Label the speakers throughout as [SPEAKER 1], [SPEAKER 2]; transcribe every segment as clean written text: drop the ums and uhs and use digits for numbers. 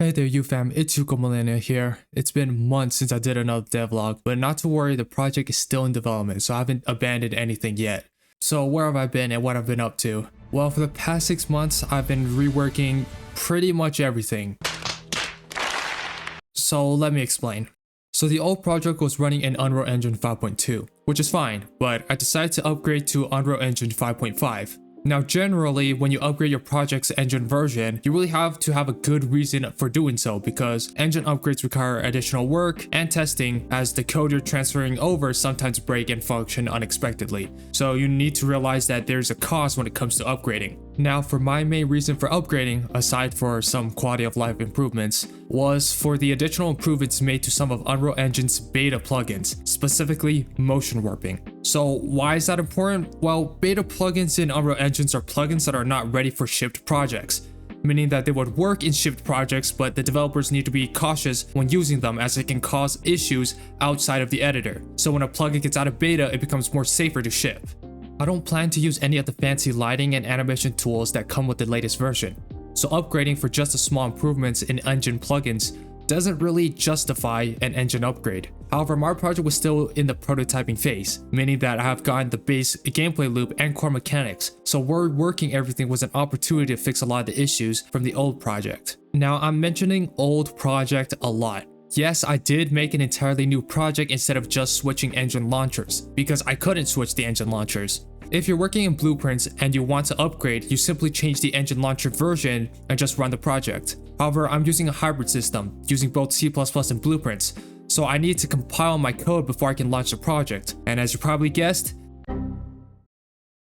[SPEAKER 1] Hey there fam, it's YuKo Millennia here. It's been months since I did another devlog, but not to worry, the project is still in development, so I haven't abandoned anything yet. So where have I been and what I've been up to? Well, for the past 6 months, I've been reworking pretty much everything. So let me explain. So the old project was running in Unreal Engine 5.2, which is fine, but I decided to upgrade to Unreal Engine 5.5. Now generally, when you upgrade your project's engine version, you really have to have a good reason for doing so because engine upgrades require additional work and testing as the code you're transferring over sometimes break and function unexpectedly. So you need to realize that there's a cost when it comes to upgrading. Now for my main reason for upgrading, aside for some quality of life improvements, was for the additional improvements made to some of Unreal Engine's beta plugins, specifically motion warping. So why is that important? Well, beta plugins in Unreal Engines are plugins that are not ready for shipped projects, meaning that they would work in shipped projects, but the developers need to be cautious when using them as it can cause issues outside of the editor. So when a plugin gets out of beta, it becomes more safer to ship. I don't plan to use any of the fancy lighting and animation tools that come with the latest version, so upgrading for just the small improvements in engine plugins doesn't really justify an engine upgrade. However, my project was still in the prototyping phase, meaning that I have gotten the base gameplay loop and core mechanics, so reworking everything was an opportunity to fix a lot of the issues from the old project. Now, I'm mentioning old project a lot. Yes, I did make an entirely new project instead of just switching engine launchers, because I couldn't switch the engine launchers. If you're working in Blueprints and you want to upgrade, you simply change the engine launcher version and just run the project. However, I'm using a hybrid system, using both C++ and Blueprints, so I need to compile my code before I can launch the project. And as you probably guessed,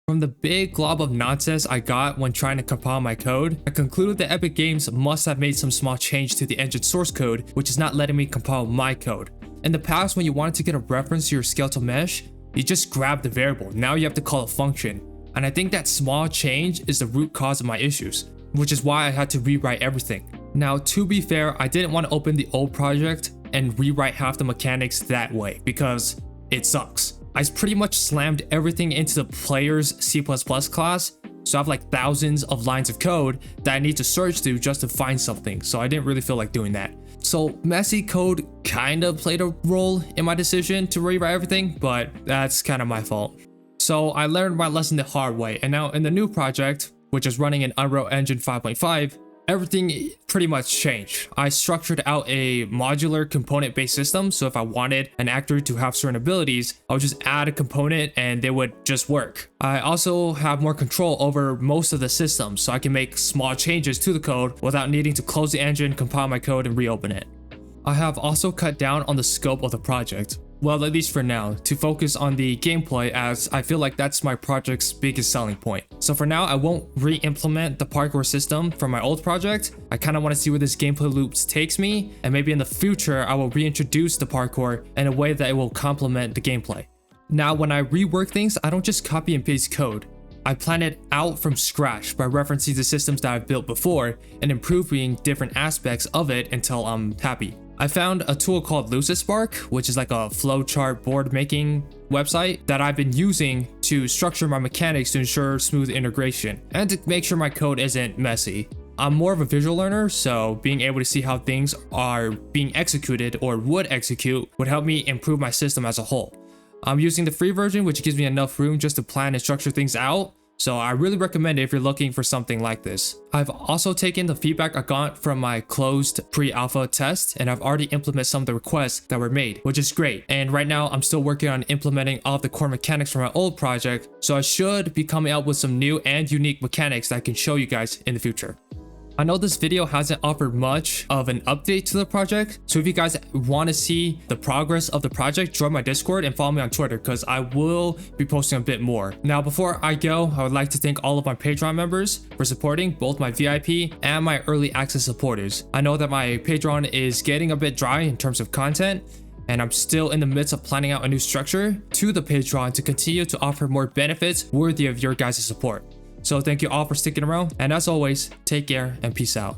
[SPEAKER 1] from the big glob of nonsense I got when trying to compile my code, I concluded that Epic Games must have made some small change to the engine source code, which is not letting me compile my code. In the past, when you wanted to get a reference to your skeletal mesh, you just grab the variable. Now you have to call a function. And I think that small change is the root cause of my issues, which is why I had to rewrite everything. Now, to be fair, I didn't want to open the old project and rewrite half the mechanics that way because it sucks. I pretty much slammed everything into the player's C++ class, so I have like thousands of lines of code that I need to search through just to find something, so I didn't really feel like doing that. So messy code kind of played a role in my decision to rewrite everything, but that's kind of my fault. So I learned my lesson the hard way, and now in the new project, which is running in Unreal Engine 5.5, everything pretty much changed. I structured out a modular component-based system, so if I wanted an actor to have certain abilities, I would just add a component and they would just work. I also have more control over most of the system, so I can make small changes to the code without needing to close the engine, compile my code, and reopen it. I have also cut down on the scope of the project. Well, at least for now, to focus on the gameplay as I feel like that's my project's biggest selling point. So for now, I won't re-implement the parkour system from my old project. I kind of want to see where this gameplay loop takes me, and maybe in the future, I will reintroduce the parkour in a way that it will complement the gameplay. Now, when I rework things, I don't just copy and paste code. I plan it out from scratch by referencing the systems that I've built before and improving different aspects of it until I'm happy. I found a tool called Spark, which is like a flowchart board making website that I've been using to structure my mechanics to ensure smooth integration and to make sure my code isn't messy. I'm more of a visual learner, so being able to see how things are being executed or would execute would help me improve my system as a whole. I'm using the free version, which gives me enough room just to plan and structure things out. So I really recommend it if you're looking for something like this. I've also taken the feedback I got from my closed pre-alpha test, and I've already implemented some of the requests that were made, which is great. And right now I'm still working on implementing all of the core mechanics from my old project, so I should be coming out with some new and unique mechanics that I can show you guys in the future. I know this video hasn't offered much of an update to the project, so if you guys want to see the progress of the project, join my Discord and follow me on Twitter because I will be posting a bit more. Now, before I go, I would like to thank all of my Patreon members for supporting both my VIP and my early access supporters. I know that my Patreon is getting a bit dry in terms of content, and I'm still in the midst of planning out a new structure to the Patreon to continue to offer more benefits worthy of your guys' support. So thank you all for sticking around, and as always, take care and peace out.